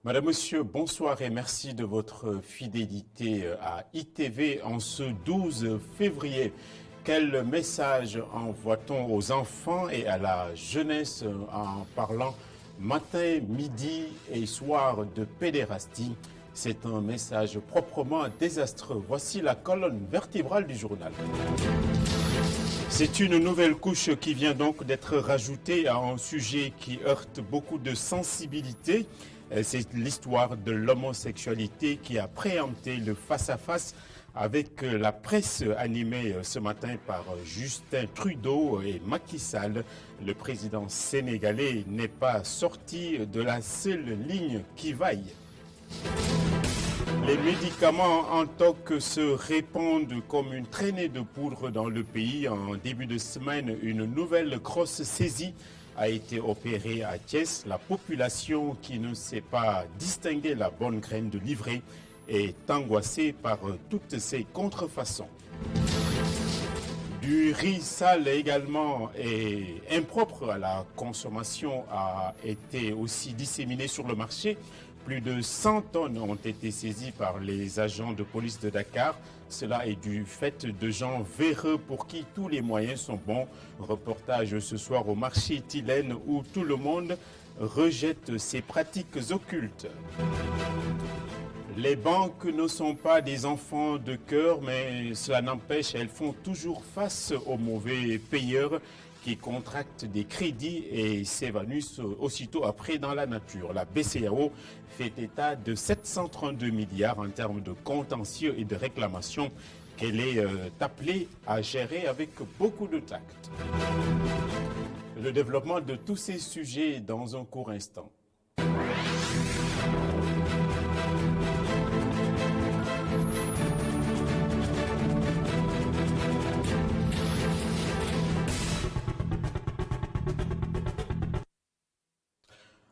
Madame, Monsieur, bonsoir et merci de votre fidélité à ITV en ce 12 février. Quel message envoie-t-on aux enfants et à la jeunesse en parlant matin, midi et soir de pédérastie? C'est un message proprement désastreux. Voici la colonne vertébrale du journal. C'est une nouvelle couche qui vient donc d'être rajoutée à un sujet qui heurte beaucoup de sensibilité. C'est l'histoire de l'homosexualité qui a préempté le face-à-face avec la presse animée ce matin par Justin Trudeau et Macky Sall. Le président sénégalais n'est pas sorti de la seule ligne qui vaille. Les médicaments en toc se répandent comme une traînée de poudre dans le pays. En début de semaine, une nouvelle grosse saisie a été opérée à Thiès. La population qui ne sait pas distinguer la bonne graine de livret est angoissée par toutes ces contrefaçons. Du riz sale également et impropre à la consommation a été aussi disséminé sur le marché. Plus de 100 tonnes ont été saisies par les agents de police de Dakar. Cela est du fait de gens véreux pour qui tous les moyens sont bons. Reportage ce soir au marché Tilène où tout le monde rejette ces pratiques occultes. Les banques ne sont pas des enfants de cœur, mais cela n'empêche, elles font toujours face aux mauvais payeurs qui contractent des crédits et s'évanouissent aussitôt après dans la nature. La BCEAO fait état de 732 milliards en termes de contentieux et de réclamations qu'elle est appelée à gérer avec beaucoup de tact. Le développement de tous ces sujets dans un court instant.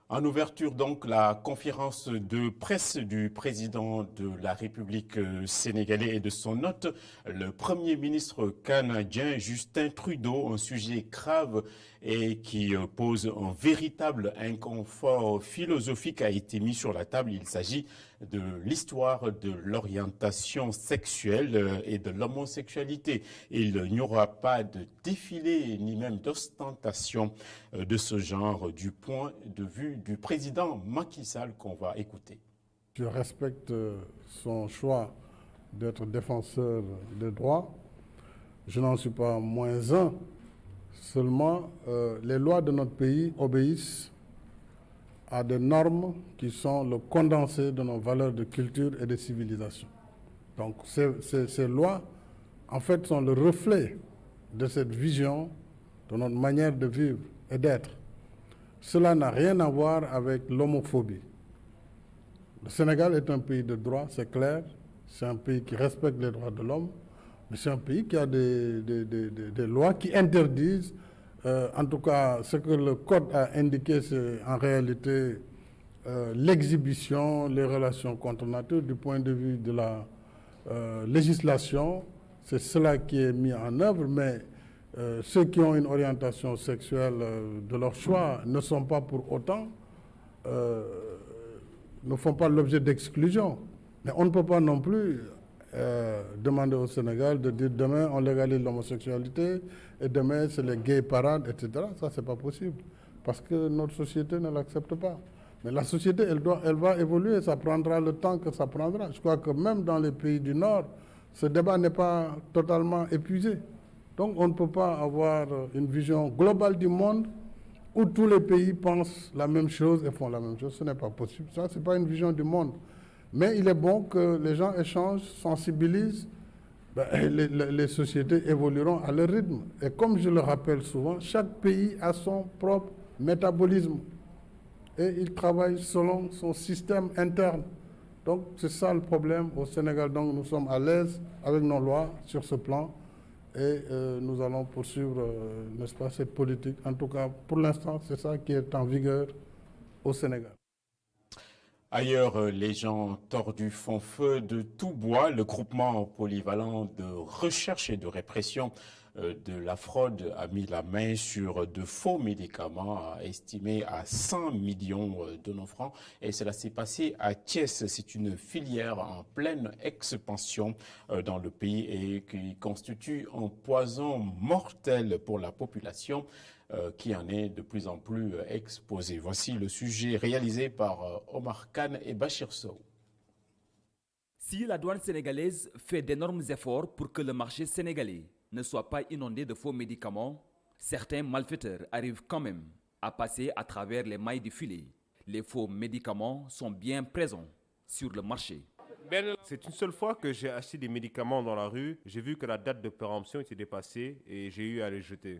En ouverture donc, la conférence de presse du président de la République sénégalaise et de son hôte, le Premier ministre canadien Justin Trudeau, un sujet grave et qui pose un véritable inconfort philosophique a été mis sur la table. Il s'agit de l'histoire de l'orientation sexuelle et de l'homosexualité. Il n'y aura pas de défilé ni même d'ostentation de ce genre du point de vue du président Macky Sall qu'on va écouter. Je respecte son choix d'être défenseur des droits. Je n'en suis pas moins un. Seulement, les lois de notre pays obéissent à des normes qui sont le condensé de nos valeurs de culture et de civilisation. Donc ces lois, en fait, sont le reflet de cette vision, de notre manière de vivre et d'être. Cela n'a rien à voir avec l'homophobie. Le Sénégal est un pays de droit, c'est clair. C'est un pays qui respecte les droits de l'homme. Mais c'est un pays qui a des lois qui interdisent, en tout cas, ce que le Code a indiqué, c'est en réalité l'exhibition, les relations contre nature du point de vue de la législation. C'est cela qui est mis en œuvre, mais ceux qui ont une orientation sexuelle de leur choix ne sont pas pour autant, ne font pas l'objet d'exclusion. Mais on ne peut pas non plus demander au Sénégal de dire demain on légalise l'homosexualité et demain c'est les gays parades, etc. Ça, c'est pas possible parce que notre société ne l'accepte pas. Mais la société, elle va évoluer, ça prendra le temps que ça prendra. Je crois que même dans les pays du Nord, ce débat n'est pas totalement épuisé. Donc on ne peut pas avoir une vision globale du monde où tous les pays pensent la même chose et font la même chose. Ce n'est pas possible. Ça, ce n'est pas une vision du monde. Mais il est bon que les gens échangent, sensibilisent. Les sociétés évolueront à leur rythme. Et comme je le rappelle souvent, chaque pays a son propre métabolisme. Et il travaille selon son système interne. Donc c'est ça le problème au Sénégal. Donc nous sommes à l'aise avec nos lois sur ce plan. Et nous allons poursuivre, n'est-ce pas, cette politique. En tout cas, pour l'instant, c'est ça qui est en vigueur au Sénégal. Ailleurs, les gens tordus font feu de tout bois. Le groupement polyvalent de recherche et de répression de la fraude a mis la main sur de faux médicaments estimés à 100 millions de nos francs. Et cela s'est passé à Thiès. C'est une filière en pleine expansion dans le pays et qui constitue un poison mortel pour la population qui en est de plus en plus exposée. Voici le sujet réalisé par Omar Khan et Bachir Sow. Si la douane sénégalaise fait d'énormes efforts pour que le marché sénégalais ne soit pas inondé de faux médicaments, certains malfaiteurs arrivent quand même à passer à travers les mailles du filet. Les faux médicaments sont bien présents sur le marché. C'est une seule fois que j'ai acheté des médicaments dans la rue. J'ai vu que la date de péremption était dépassée et j'ai eu à les jeter.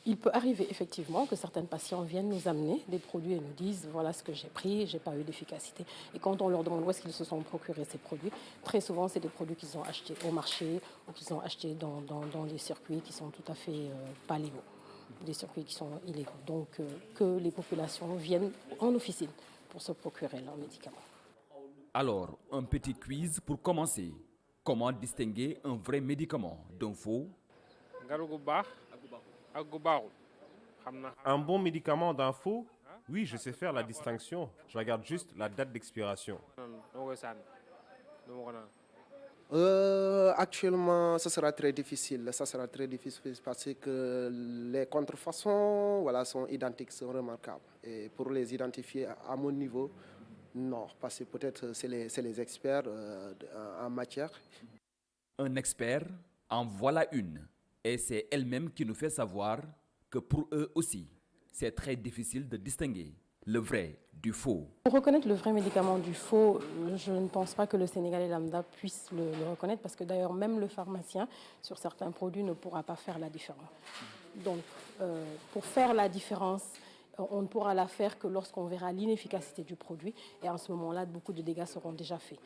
Il peut arriver effectivement que certains patients viennent nous amener des produits et nous disent voilà ce que j'ai pris, j'ai pas eu d'efficacité. Et quand on leur demande où est-ce qu'ils se sont procurés ces produits, très souvent c'est des produits qu'ils ont achetés au marché ou qu'ils ont achetés dans des circuits qui sont tout à fait pas légaux, des circuits qui sont illégaux. Donc que les populations viennent en officine pour se procurer leurs médicaments. Alors, un petit quiz pour commencer. Comment distinguer un vrai médicament d'un faux? Un bon médicament d'un faux? Oui, je sais faire la distinction. Je regarde juste la date d'expiration. Actuellement, ça sera très difficile. Ça sera très difficile parce que les contrefaçons sont identiques, sont remarquables. Et pour les identifier à mon niveau, non, parce que peut-être c'est les experts en matière. Un expert, en voilà une. Et c'est elle-même qui nous fait savoir que pour eux aussi, c'est très difficile de distinguer le vrai du faux. Pour reconnaître le vrai médicament du faux, je ne pense pas que le Sénégalais lambda puisse le reconnaître parce que d'ailleurs même le pharmacien sur certains produits ne pourra pas faire la différence. Donc pour faire la différence, on ne pourra la faire que lorsqu'on verra l'inefficacité du produit et en ce moment-là, beaucoup de dégâts seront déjà faits.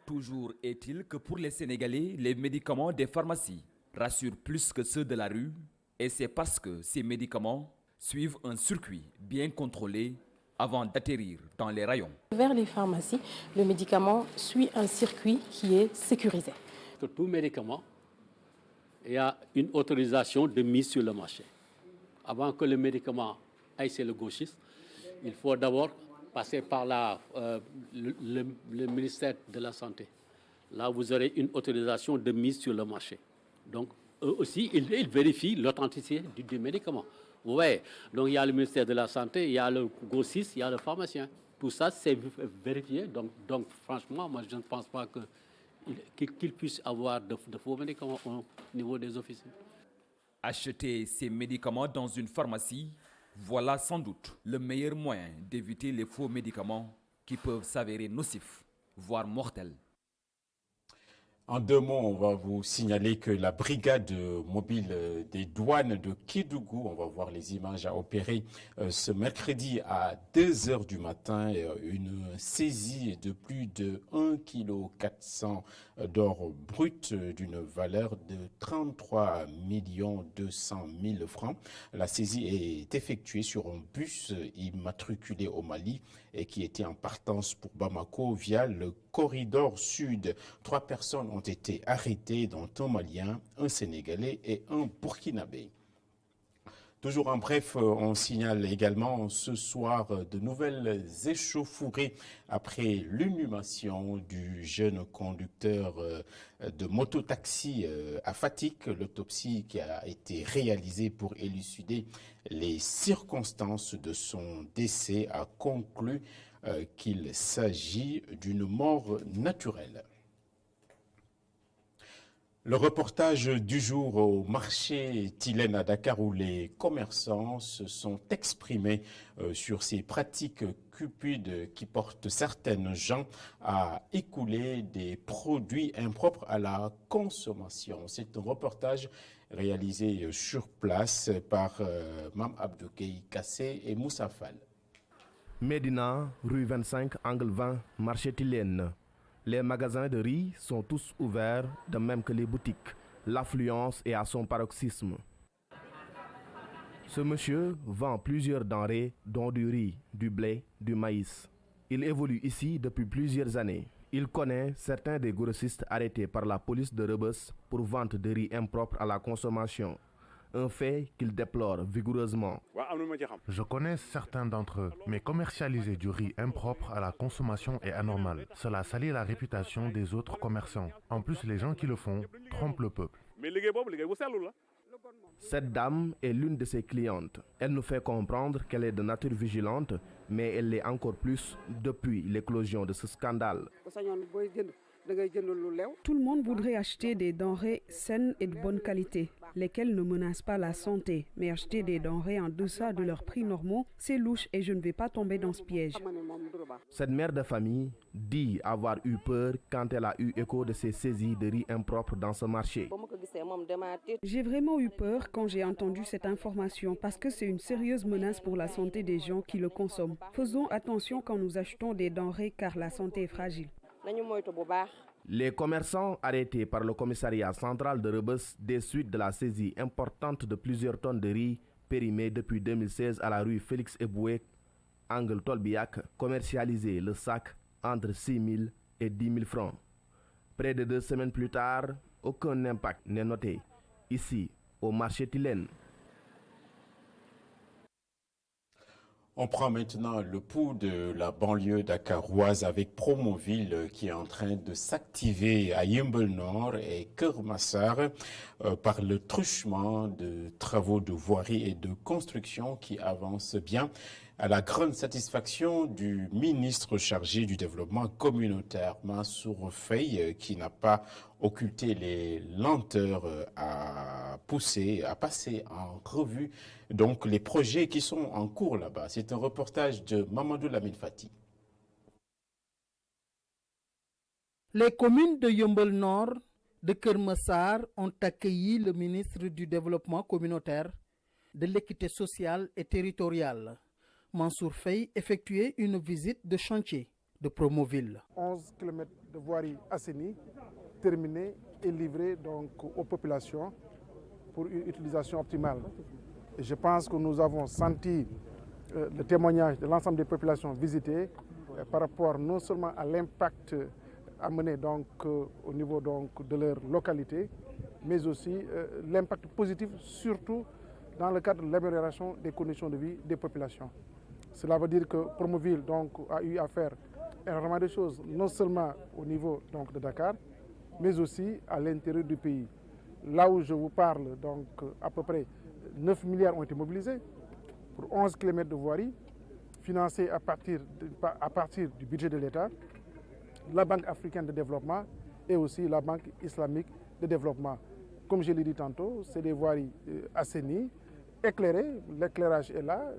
Toujours est-il que pour les Sénégalais, les médicaments des pharmacies rassurent plus que ceux de la rue et c'est parce que ces médicaments suivent un circuit bien contrôlé avant d'atterrir dans les rayons. Vers les pharmacies, le médicament suit un circuit qui est sécurisé. Pour tout médicament, il y a une autorisation de mise sur le marché. Avant que le médicament aille chez le gauchiste, il faut d'abord passer par le ministère de la Santé. Là, vous aurez une autorisation de mise sur le marché. Donc, eux aussi, ils vérifient l'authenticité du médicament. Vous voyez, donc il y a le ministère de la Santé, il y a le grossiste, il y a le pharmacien. Tout ça, c'est vérifié. Donc franchement, moi, je ne pense pas qu'ils puissent avoir de faux médicaments au niveau des officines. Acheter ces médicaments dans une pharmacie, voilà sans doute le meilleur moyen d'éviter les faux médicaments qui peuvent s'avérer nocifs, voire mortels. En deux mots, on va vous signaler que la brigade mobile des douanes de Kédougou, on va voir les images, a opéré ce mercredi à 2 heures du matin une saisie de plus de 1,4 kg d'or brut d'une valeur de 33 200 000 francs. La saisie est effectuée sur un bus immatriculé au Mali et qui était en partance pour Bamako via le corridor sud. 3 personnes ont été arrêtés, dont un Malien, un Sénégalais et un Burkinabé. Toujours en bref, on signale également ce soir de nouvelles échauffourées après l'inhumation du jeune conducteur de mototaxi à Fatick. L'autopsie qui a été réalisée pour élucider les circonstances de son décès a conclu qu'il s'agit d'une mort naturelle. Le reportage du jour au marché Tilène à Dakar où les commerçants se sont exprimés sur ces pratiques cupides qui portent certaines gens à écouler des produits impropres à la consommation. C'est un reportage réalisé sur place par Mam Abdoukeï Kassé et Moussa Fall. Médina, rue 25, angle 20, marché Tilène. Les magasins de riz sont tous ouverts, de même que les boutiques. L'affluence est à son paroxysme. Ce monsieur vend plusieurs denrées, dont du riz, du blé, du maïs. Il évolue ici depuis plusieurs années. Il connaît certains des grossistes arrêtés par la police de Rebeuss pour vente de riz impropre à la consommation. Un fait qu'il déplore vigoureusement. Je connais certains d'entre eux, mais commercialiser du riz impropre à la consommation est anormal. Cela salit la réputation des autres commerçants. En plus, les gens qui le font trompent le peuple. Cette dame est l'une de ses clientes. Elle nous fait comprendre qu'elle est de nature vigilante, mais elle l'est encore plus depuis l'éclosion de ce scandale. Tout le monde voudrait acheter des denrées saines et de bonne qualité, lesquelles ne menacent pas la santé. Mais acheter des denrées en deçà de leurs prix normaux, c'est louche et je ne vais pas tomber dans ce piège. Cette mère de famille dit avoir eu peur quand elle a eu écho de ces saisies de riz impropre dans ce marché. J'ai vraiment eu peur quand j'ai entendu cette information parce que c'est une sérieuse menace pour la santé des gens qui le consomment. Faisons attention quand nous achetons des denrées car la santé est fragile. Les commerçants arrêtés par le commissariat central de Rebeuss des suites de la saisie importante de plusieurs tonnes de riz périmées depuis 2016 à la rue Félix Eboué, angle Tolbiac, commercialisé le sac entre 6 000 et 10 000 francs. Près de 2 semaines plus tard, aucun impact n'est noté ici au marché Tilène. On prend maintenant le pouls de la banlieue dakaroise avec Promoville qui est en train de s'activer à Yeumbeul Nord et Keur Massar par le truchement de travaux de voirie et de construction qui avancent bien à la grande satisfaction du ministre chargé du développement communautaire, Mansour Faye, qui n'a pas occulté les lenteurs à passer en revue donc les projets qui sont en cours là-bas. C'est un reportage de Mamadou Lamine Fati. Les communes de Yeumbeul Nord, de Keur Massar ont accueilli le ministre du développement communautaire, de l'équité sociale et territoriale. Mansour Faye effectuait une visite de chantier de Promoville. 11 km de voirie assainie, terminée et livrée donc aux populations pour une utilisation optimale. Et je pense que nous avons senti le témoignage de l'ensemble des populations visitées par rapport non seulement à l'impact amené donc, au niveau donc, de leur localité, mais aussi l'impact positif surtout dans le cadre de l'amélioration des conditions de vie des populations. Cela veut dire que Promoville donc, a eu à faire énormément de choses, non seulement au niveau donc, de Dakar, mais aussi à l'intérieur du pays. Là où je vous parle, donc, à peu près 9 milliards ont été mobilisés pour 11 km de voirie, financés à partir du budget de l'État, la Banque africaine de développement et aussi la Banque islamique de développement. Comme je l'ai dit tantôt, c'est des voiries assainies, éclairées, l'éclairage est là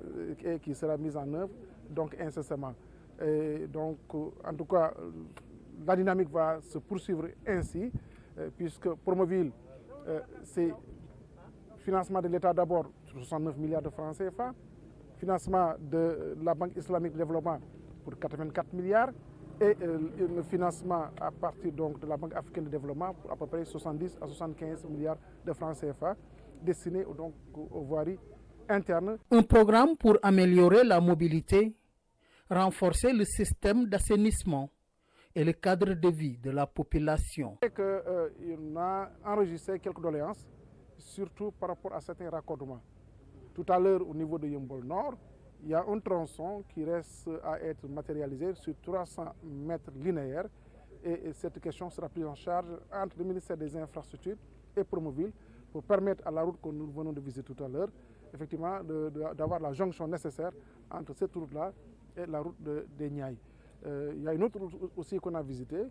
et qui sera mis en œuvre donc incessamment. Et donc, en tout cas, la dynamique va se poursuivre ainsi, puisque Promoville, c'est financement de l'État d'abord, 69 milliards de francs CFA, financement de la Banque islamique de développement pour 84 milliards, et le financement à partir donc, de la Banque africaine de développement pour à peu près 70 à 75 milliards de francs CFA, destinés donc, aux voiries internes. Un programme pour améliorer la mobilité, renforcer le système d'assainissement et le cadre de vie de la population. On a enregistré quelques doléances, surtout par rapport à certains raccordements. Tout à l'heure, au niveau de Yeumbeul Nord, il y a un tronçon qui reste à être matérialisé sur 300 mètres linéaires et cette question sera prise en charge entre le ministère des Infrastructures et Promoville pour permettre à la route que nous venons de visiter tout à l'heure, effectivement, d'avoir la jonction nécessaire entre cette route-là et la route des Niayes. Il y a une autre route aussi qu'on a visitée.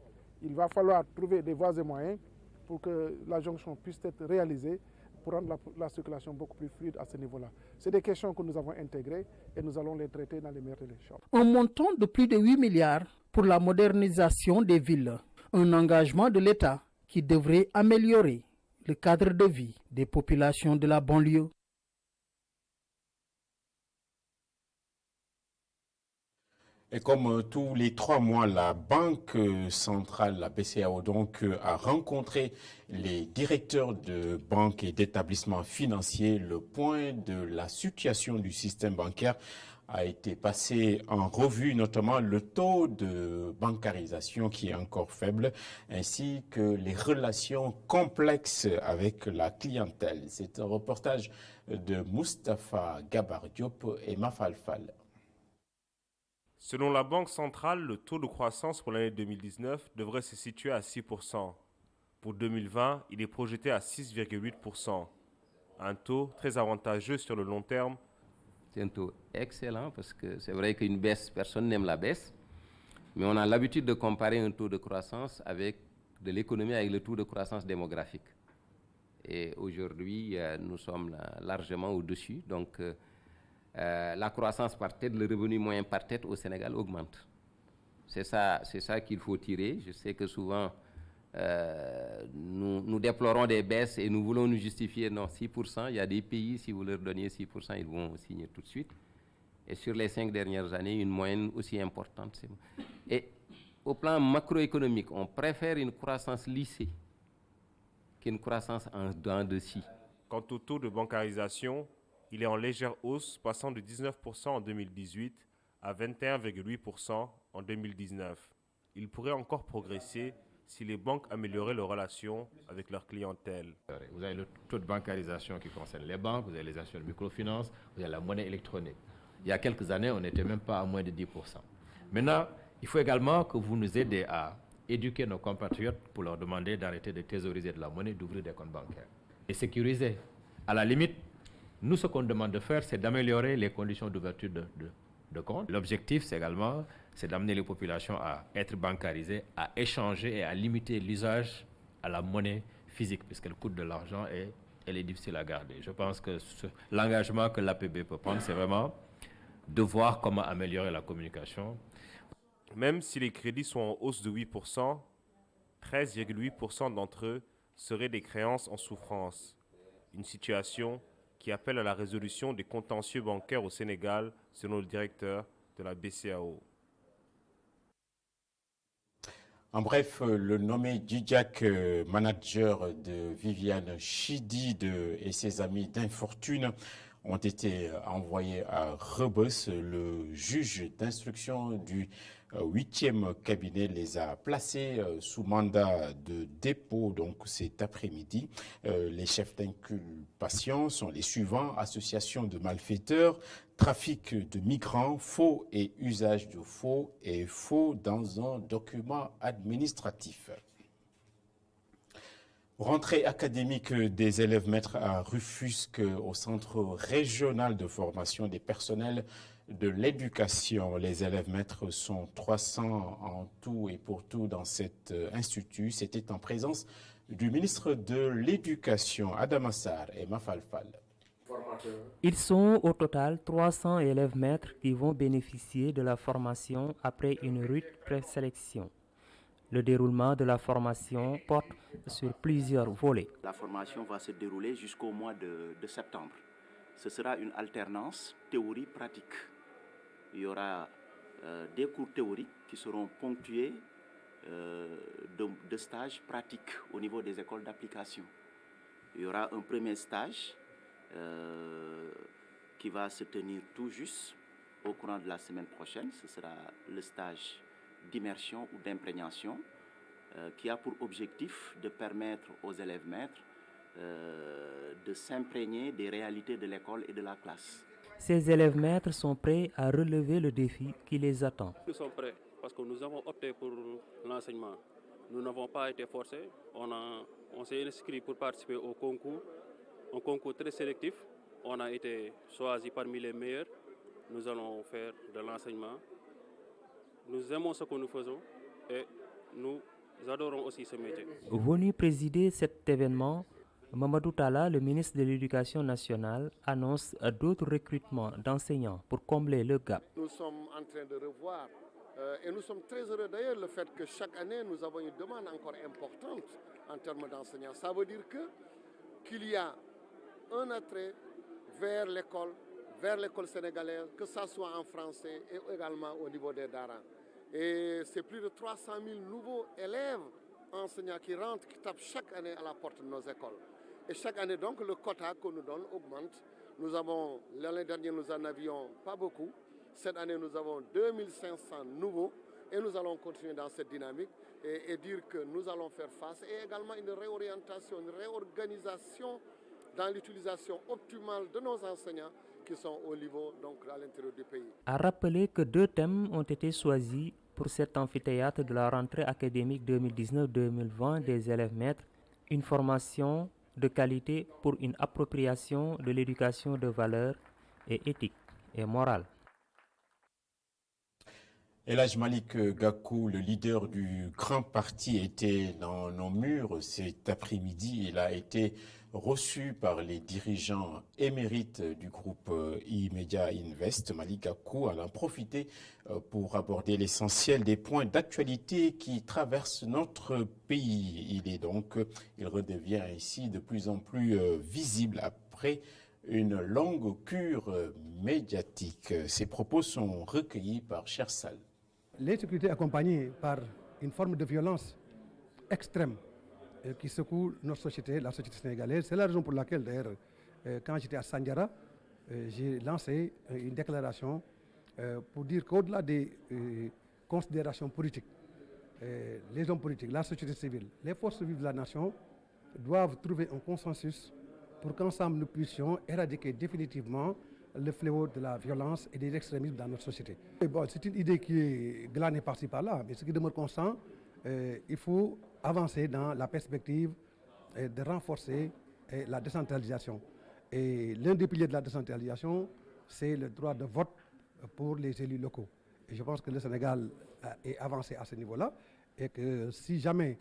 Il va falloir trouver des voies et moyens pour que la jonction puisse être réalisée pour rendre la circulation beaucoup plus fluide à ce niveau-là. C'est des questions que nous avons intégrées et nous allons les traiter dans les meilleurs délais. Un montant de plus de 8 milliards pour la modernisation des villes. Un engagement de l'État qui devrait améliorer le cadre de vie des populations de la banlieue. Et comme tous les 3 mois, la Banque centrale, la BCEAO, donc, a rencontré les directeurs de banques et d'établissements financiers, le point de la situation du système bancaire a été passé en revue, notamment le taux de bancarisation qui est encore faible, ainsi que les relations complexes avec la clientèle. C'est un reportage de Moustapha Gabar Diop et Mafalfal. Selon la Banque centrale, le taux de croissance pour l'année 2019 devrait se situer à 6%. Pour 2020, il est projeté à 6,8%. Un taux très avantageux sur le long terme. C'est un taux excellent parce que c'est vrai qu'une baisse, personne n'aime la baisse. Mais on a l'habitude de comparer un taux de croissance de l'économie avec le taux de croissance démographique. Et aujourd'hui, nous sommes largement au-dessus. Donc, la croissance par tête, le revenu moyen par tête au Sénégal augmente. C'est ça qu'il faut tirer. Je sais que souvent, nous déplorons des baisses et nous voulons nous justifier. Non, 6%, il y a des pays, si vous leur donniez 6%, ils vont signer tout de suite. Et sur les 5 dernières années, une moyenne aussi importante. Et au plan macroéconomique, on préfère une croissance lissée qu'une croissance en dents de scie. Quant au taux de bancarisation, il est en légère hausse, passant de 19% en 2018 à 21,8% en 2019. Il pourrait encore progresser si les banques amélioraient leurs relations avec leur clientèle. Vous avez le taux de bancarisation qui concerne les banques, vous avez les institutions de microfinance, vous avez la monnaie électronique. Il y a quelques années, on n'était même pas à moins de 10%. Maintenant, il faut également que vous nous aidez à éduquer nos compatriotes pour leur demander d'arrêter de thésauriser de la monnaie, d'ouvrir des comptes bancaires et sécuriser. À la limite, nous, ce qu'on demande de faire, c'est d'améliorer les conditions d'ouverture de compte. L'objectif, c'est également d'amener les populations à être bancarisées, à échanger et à limiter l'usage à la monnaie physique, puisqu'elle coûte de l'argent et elle est difficile à garder. Je pense que l'engagement que l'APB peut prendre, c'est vraiment de voir comment améliorer la communication. Même si les crédits sont en hausse de 8%, 13,8% d'entre eux seraient des créances en souffrance. Une situation qui appelle à la résolution des contentieux bancaires au Sénégal, selon le directeur de la BCEAO. En bref, le nommé Djidjak, manager de Viviane Chidi et ses amis d'infortune, ont été envoyés à Rebeuss. Le juge d'instruction du 8e cabinet les a placés sous mandat de dépôt donc cet après-midi. Les chefs d'inculpation sont les suivants: association de malfaiteurs, trafic de migrants, faux et usage de faux et faux dans un document administratif. Rentrée académique des élèves maîtres à Rufisque au centre régional de formation des personnels de l'éducation. Les élèves maîtres sont 300 en tout et pour tout dans cet institut. C'était en présence du ministre de l'Éducation, Adama Sarr et Mafalfal. Ils sont au total 300 élèves maîtres qui vont bénéficier de la formation après une rude présélection. Le déroulement de la formation porte sur plusieurs volets. La formation va se dérouler jusqu'au mois de septembre. Ce sera une alternance théorie-pratique. Il y aura des cours théoriques qui seront ponctués de stages pratiques au niveau des écoles d'application. Il y aura un premier stage qui va se tenir tout juste au courant de la semaine prochaine. Ce sera le stage d'immersion ou d'imprégnation qui a pour objectif de permettre aux élèves maîtres de s'imprégner des réalités de l'école et de la classe. Ces élèves maîtres sont prêts à relever le défi qui les attend. Nous sommes prêts parce que nous avons opté pour l'enseignement. Nous n'avons pas été forcés. On s'est inscrit pour participer au concours, un concours très sélectif. On a été choisi parmi les meilleurs. Nous allons faire de l'enseignement. Nous aimons ce que nous faisons et nous adorons aussi ce métier. Venu présider cet événement, Mamadou Talla, le ministre de l'Éducation nationale, annonce d'autres recrutements d'enseignants pour combler le gap. Nous sommes en train de revoir et nous sommes très heureux d'ailleurs le fait que chaque année nous avons une demande encore importante en termes d'enseignants. Ça veut dire qu'il y a un attrait vers l'école sénégalaise, que ce soit en français et également au niveau des Dara. Et c'est plus de 300 000 nouveaux élèves enseignants qui rentrent, qui tapent chaque année à la porte de nos écoles. Et chaque année donc le quota qu'on nous donne augmente. L'année dernière nous en avions pas beaucoup, Cette année, nous avons 2500 nouveaux et nous allons continuer dans cette dynamique et dire que nous allons faire face et également une réorientation, une réorganisation dans l'utilisation optimale de nos enseignants qui sont au niveau, donc à l'intérieur du pays. A rappeler que 2 thèmes ont été choisis pour cet amphithéâtre de la rentrée académique 2019-2020 des élèves maîtres, une formation de qualité pour une appropriation de l'éducation de valeurs et éthique et morale. Elhadj Malick Gakou, le leader du grand parti, était dans nos murs cet après-midi. Il a été reçu par les dirigeants émérites du groupe E-Media Invest. Malick Gakou en a profité pour aborder l'essentiel des points d'actualité qui traversent notre pays. Il redevient ainsi de plus en plus visible après une longue cure médiatique. Ses propos sont recueillis par Chersal. L'insécurité accompagnée par une forme de violence extrême qui secoue notre société, la société sénégalaise. C'est la raison pour laquelle, d'ailleurs, quand j'étais à Sandiara, j'ai lancé une déclaration pour dire qu'au-delà des considérations politiques, les hommes politiques, la société civile, les forces vives de la nation doivent trouver un consensus pour qu'ensemble nous puissions éradiquer définitivement le fléau de la violence et des extrémismes dans notre société. Bon, c'est une idée qui est glanée par-ci par-là, mais ce qui demeure constant, il faut avancer dans la perspective de renforcer la décentralisation. Et l'un des piliers de la décentralisation, c'est le droit de vote pour les élus locaux. Et je pense que le Sénégal est avancé à ce niveau-là et que si jamais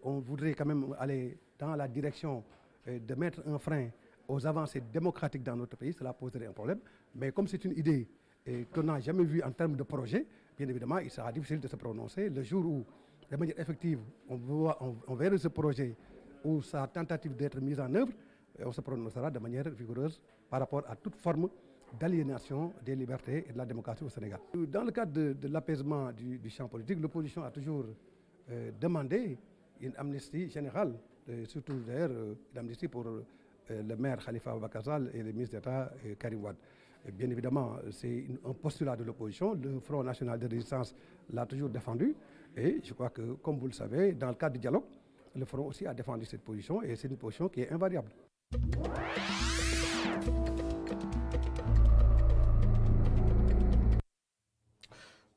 on voudrait quand même aller dans la direction de mettre un frein aux avancées démocratiques dans notre pays, cela poserait un problème. Mais comme c'est une idée qu'on n'a jamais vue en termes de projet, bien évidemment, il sera difficile de se prononcer. Le jour où, de manière effective, on verra ce projet ou sa tentative d'être mise en œuvre, on se prononcera de manière vigoureuse par rapport à toute forme d'aliénation des libertés et de la démocratie au Sénégal. Dans le cadre de l'apaisement du champ politique, l'opposition a toujours demandé une amnistie générale, surtout d'ailleurs l'amnistie pour le maire Khalifa Ababacar Sall et le ministre d'État Karim Wade. Bien évidemment, c'est un postulat de l'opposition. Le Front national de résistance l'a toujours défendu. Et je crois que, comme vous le savez, dans le cadre du dialogue, le Front aussi a défendu cette position et c'est une position qui est invariable.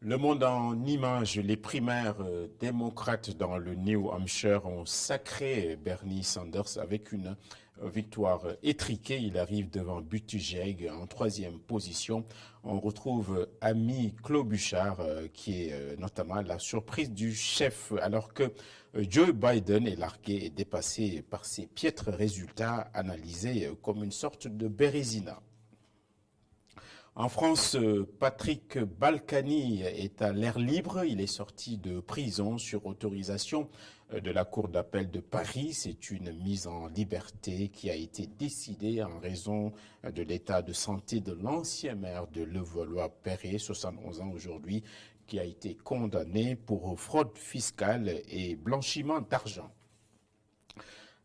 Le Monde en images, les primaires démocrates dans le New Hampshire ont sacré Bernie Sanders avec une victoire étriquée. Il arrive devant Buttigieg en 3e position. On retrouve Amy Klobuchar qui est notamment la surprise du chef, alors que Joe Biden est largué et dépassé par ses piètres résultats analysés comme une sorte de bérésina. En France, Patrick Balkany est à l'air libre. Il est sorti de prison sur autorisation de la Cour d'appel de Paris. C'est une mise en liberté qui a été décidée en raison de l'état de santé de l'ancien maire de Levallois-Perret, 71 ans aujourd'hui, qui a été condamné pour fraude fiscale et blanchiment d'argent.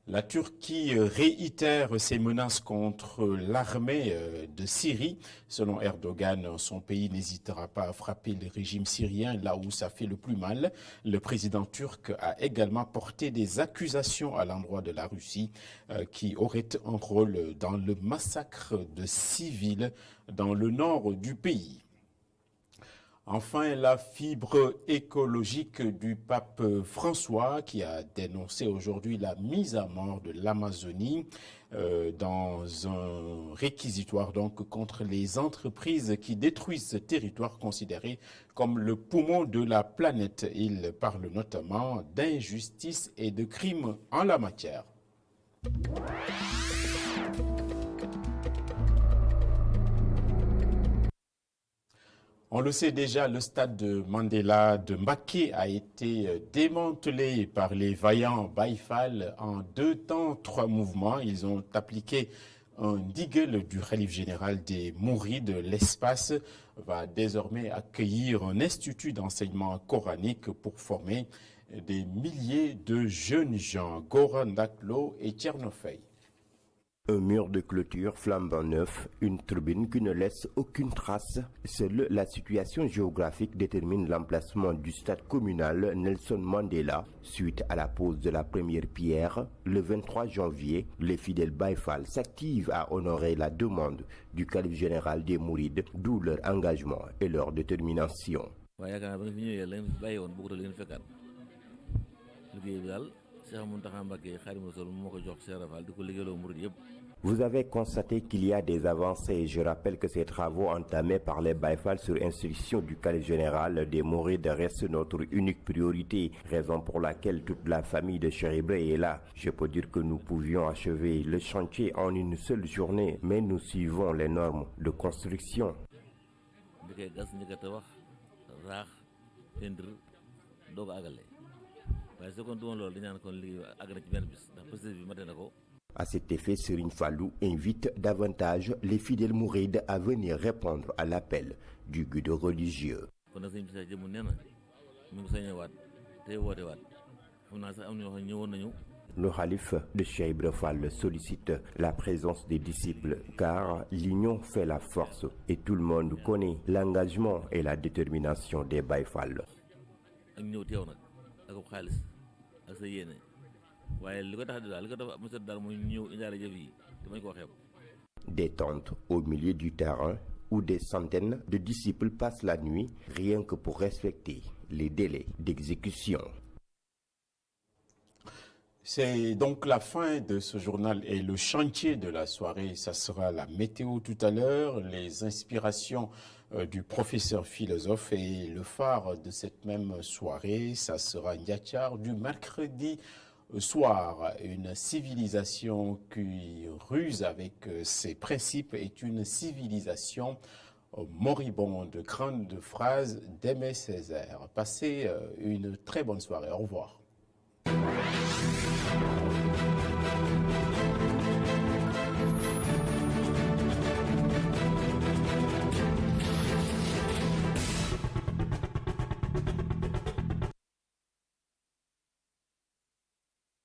La Turquie réitère ses menaces contre l'armée de Syrie. Selon Erdogan, son pays n'hésitera pas à frapper le régime syrien là où ça fait le plus mal. Le président turc a également porté des accusations à l'endroit de la Russie qui aurait un rôle dans le massacre de civils dans le nord du pays. Enfin, la fibre écologique du pape François qui a dénoncé aujourd'hui la mise à mort de l'Amazonie dans un réquisitoire donc contre les entreprises qui détruisent ce territoire considéré comme le poumon de la planète. Il parle notamment d'injustice et de crimes en la matière. On le sait déjà, le stade de Mandela de Mbacké a été démantelé par les vaillants Baye-Fall en 2 temps, 3 mouvements. Ils ont appliqué un diguel du khalife général des Mourides. L'espace va désormais accueillir un institut d'enseignement coranique pour former des milliers de jeunes gens. Goran Daklo et Tchernofey. Un mur de clôture flambant neuf, une tribune qui ne laisse aucune trace. Seule la situation géographique détermine l'emplacement du stade communal Nelson Mandela. Suite à la pose de la première pierre, le 23 janvier, les fidèles Baye Fall s'activent à honorer la demande du calife général des Mourides, d'où leur engagement et leur détermination. Vous avez constaté qu'il y a des avancées. Je rappelle que ces travaux entamés par les Baye Fall sur instruction du calife général des Mourides restent notre unique priorité, raison pour laquelle toute la famille de Cheikh Ibra est là. Je peux dire que nous pouvions achever le chantier en une seule journée, mais nous suivons les normes de construction. À cet effet, Serigne Fallou invite davantage les fidèles mourides à venir répondre à l'appel du guide religieux. Le khalife de Cheikh Ibra Fall sollicite la présence des disciples car l'union fait la force et tout le monde connaît l'engagement et la détermination des Baye Fall. Des tentes au milieu du terrain où des centaines de disciples passent la nuit rien que pour respecter les délais d'exécution. C'est donc la fin de ce journal et le chantier de la soirée. Ça sera la météo tout à l'heure, les inspirations du professeur philosophe et le phare de cette même soirée, ça sera Ndiachar du mercredi soir. Une civilisation qui ruse avec ses principes est une civilisation moribonde. Grande phrase d'Aimé Césaire. Passez une très bonne soirée. Au revoir.